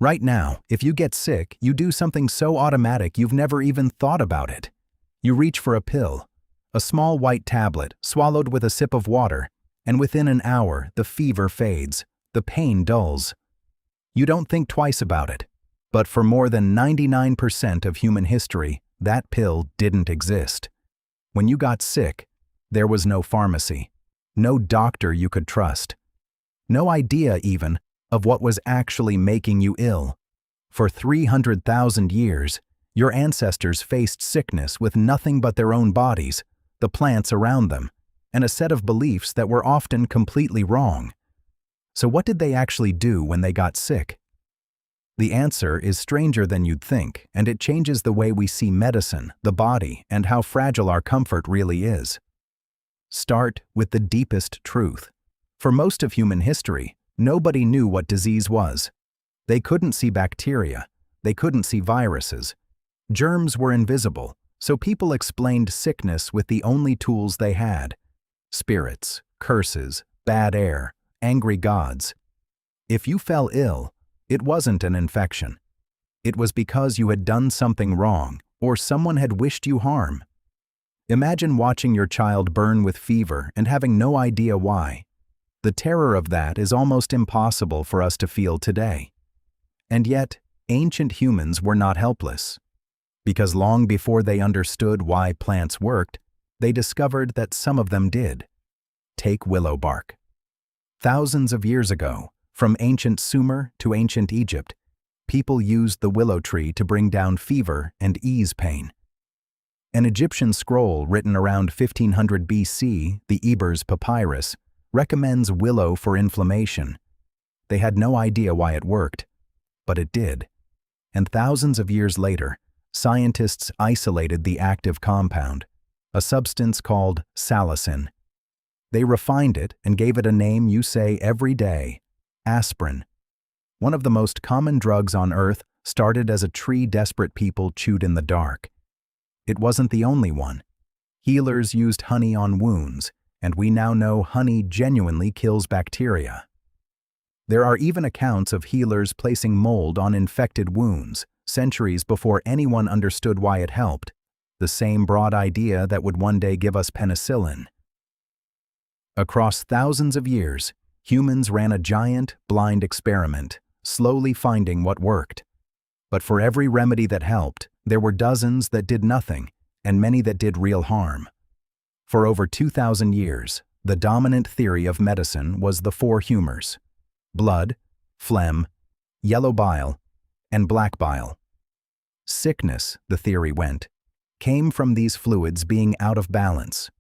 Right now, if you get sick, you do something so automatic you've never even thought about it. You reach for a pill, a small white tablet swallowed with a sip of water, and within an hour the fever fades, the pain dulls. You don't think twice about it. But for more than 99% of human history, that pill didn't exist. When you got sick, there was no pharmacy, no doctor you could trust, no idea even of what was actually making you ill. For 300,000 years, your ancestors faced sickness with nothing but their own bodies, the plants around them, and a set of beliefs that were often completely wrong. So what did they actually do when they got sick? The answer is stranger than you'd think, and it changes the way we see medicine, the body, and how fragile our comfort really is. Start with the deepest truth. For most of human history, nobody knew what disease was. They couldn't see bacteria. They couldn't see viruses. Germs were invisible, so people explained sickness with the only tools they had: spirits, curses, bad air, angry gods. If you fell ill, it wasn't an infection. It was because you had done something wrong or someone had wished you harm. Imagine watching your child burn with fever and having no idea why. The terror of that is almost impossible for us to feel today. And yet, ancient humans were not helpless. Because long before they understood why plants worked, they discovered that some of them did. Take willow bark. Thousands of years ago, from ancient Sumer to ancient Egypt, people used the willow tree to bring down fever and ease pain. An Egyptian scroll written around 1500 BC, the Ebers Papyrus, recommends willow for inflammation. They had no idea why it worked, but it did. And thousands of years later, scientists isolated the active compound, a substance called salicin. They refined it and gave it a name you say every day: aspirin. One of the most common drugs on Earth started as a tree desperate people chewed in the dark. It wasn't the only one. Healers used honey on wounds, and we now know honey genuinely kills bacteria. There are even accounts of healers placing mold on infected wounds, centuries before anyone understood why it helped, the same broad idea that would one day give us penicillin. Across thousands of years, humans ran a giant, blind experiment, slowly finding what worked. But for every remedy that helped, there were dozens that did nothing, and many that did real harm. For over 2,000 years, the dominant theory of medicine was the four humors: blood, phlegm, yellow bile, and black bile. Sickness, the theory went, came from these fluids being out of balance.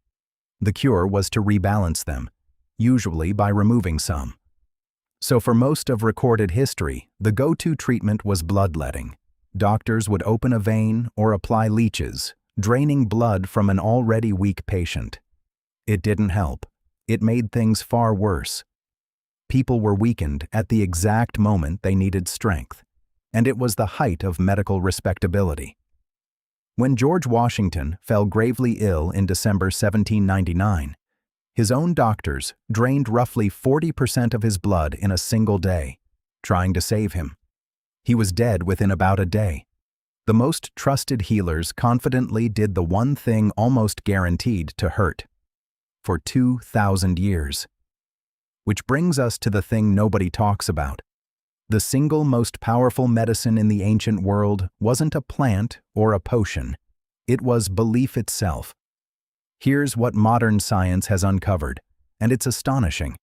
The cure was to rebalance them, usually by removing some. So for most of recorded history, the go-to treatment was bloodletting. Doctors would open a vein or apply leeches, draining blood from an already weak patient. It didn't help. It made things far worse. People were weakened at the exact moment they needed strength, and it was the height of medical respectability. When George Washington fell gravely ill in December 1799, his own doctors drained roughly 40% of his blood in a single day, trying to save him. He was dead within about a day. The most trusted healers confidently did the one thing almost guaranteed to hurt. For 2,000 years. Which brings us to the thing nobody talks about. The single most powerful medicine in the ancient world wasn't a plant or a potion. It was belief itself. Here's what modern science has uncovered, and it's astonishing.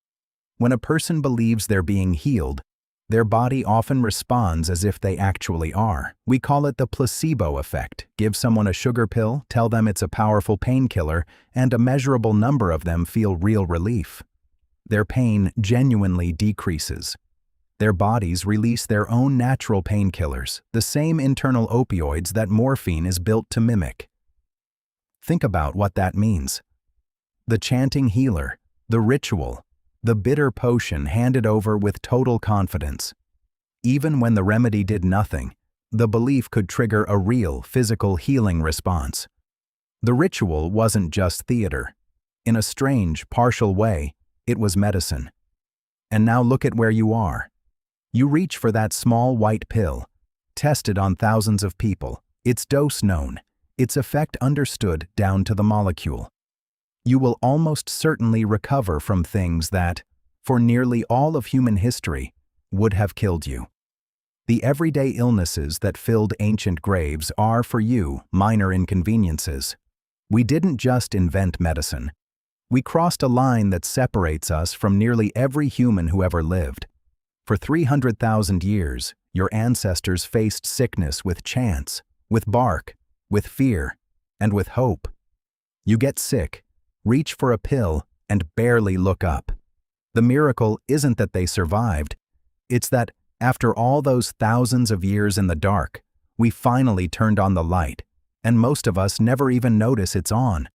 When a person believes they're being healed, their body often responds as if they actually are. We call it the placebo effect. Give someone a sugar pill, tell them it's a powerful painkiller, and a measurable number of them feel real relief. Their pain genuinely decreases. Their bodies release their own natural painkillers, the same internal opioids that morphine is built to mimic. Think about what that means. The chanting healer, the ritual, the bitter potion handed over with total confidence. Even when the remedy did nothing, the belief could trigger a real physical healing response. The ritual wasn't just theater. In a strange, partial way, it was medicine. And now look at where you are. You reach for that small white pill, tested on thousands of people, its dose known, its effect understood down to the molecule. You will almost certainly recover from things that, for nearly all of human history, would have killed you. The everyday illnesses that filled ancient graves are, for you, minor inconveniences. We didn't just invent medicine. We crossed a line that separates us from nearly every human who ever lived. For 300,000 years, your ancestors faced sickness with chants, with bark, with fear, and with hope. You get sick, reach for a pill, and barely look up. The miracle isn't that they survived. It's that, after all those thousands of years in the dark, we finally turned on the light, and most of us never even notice it's on.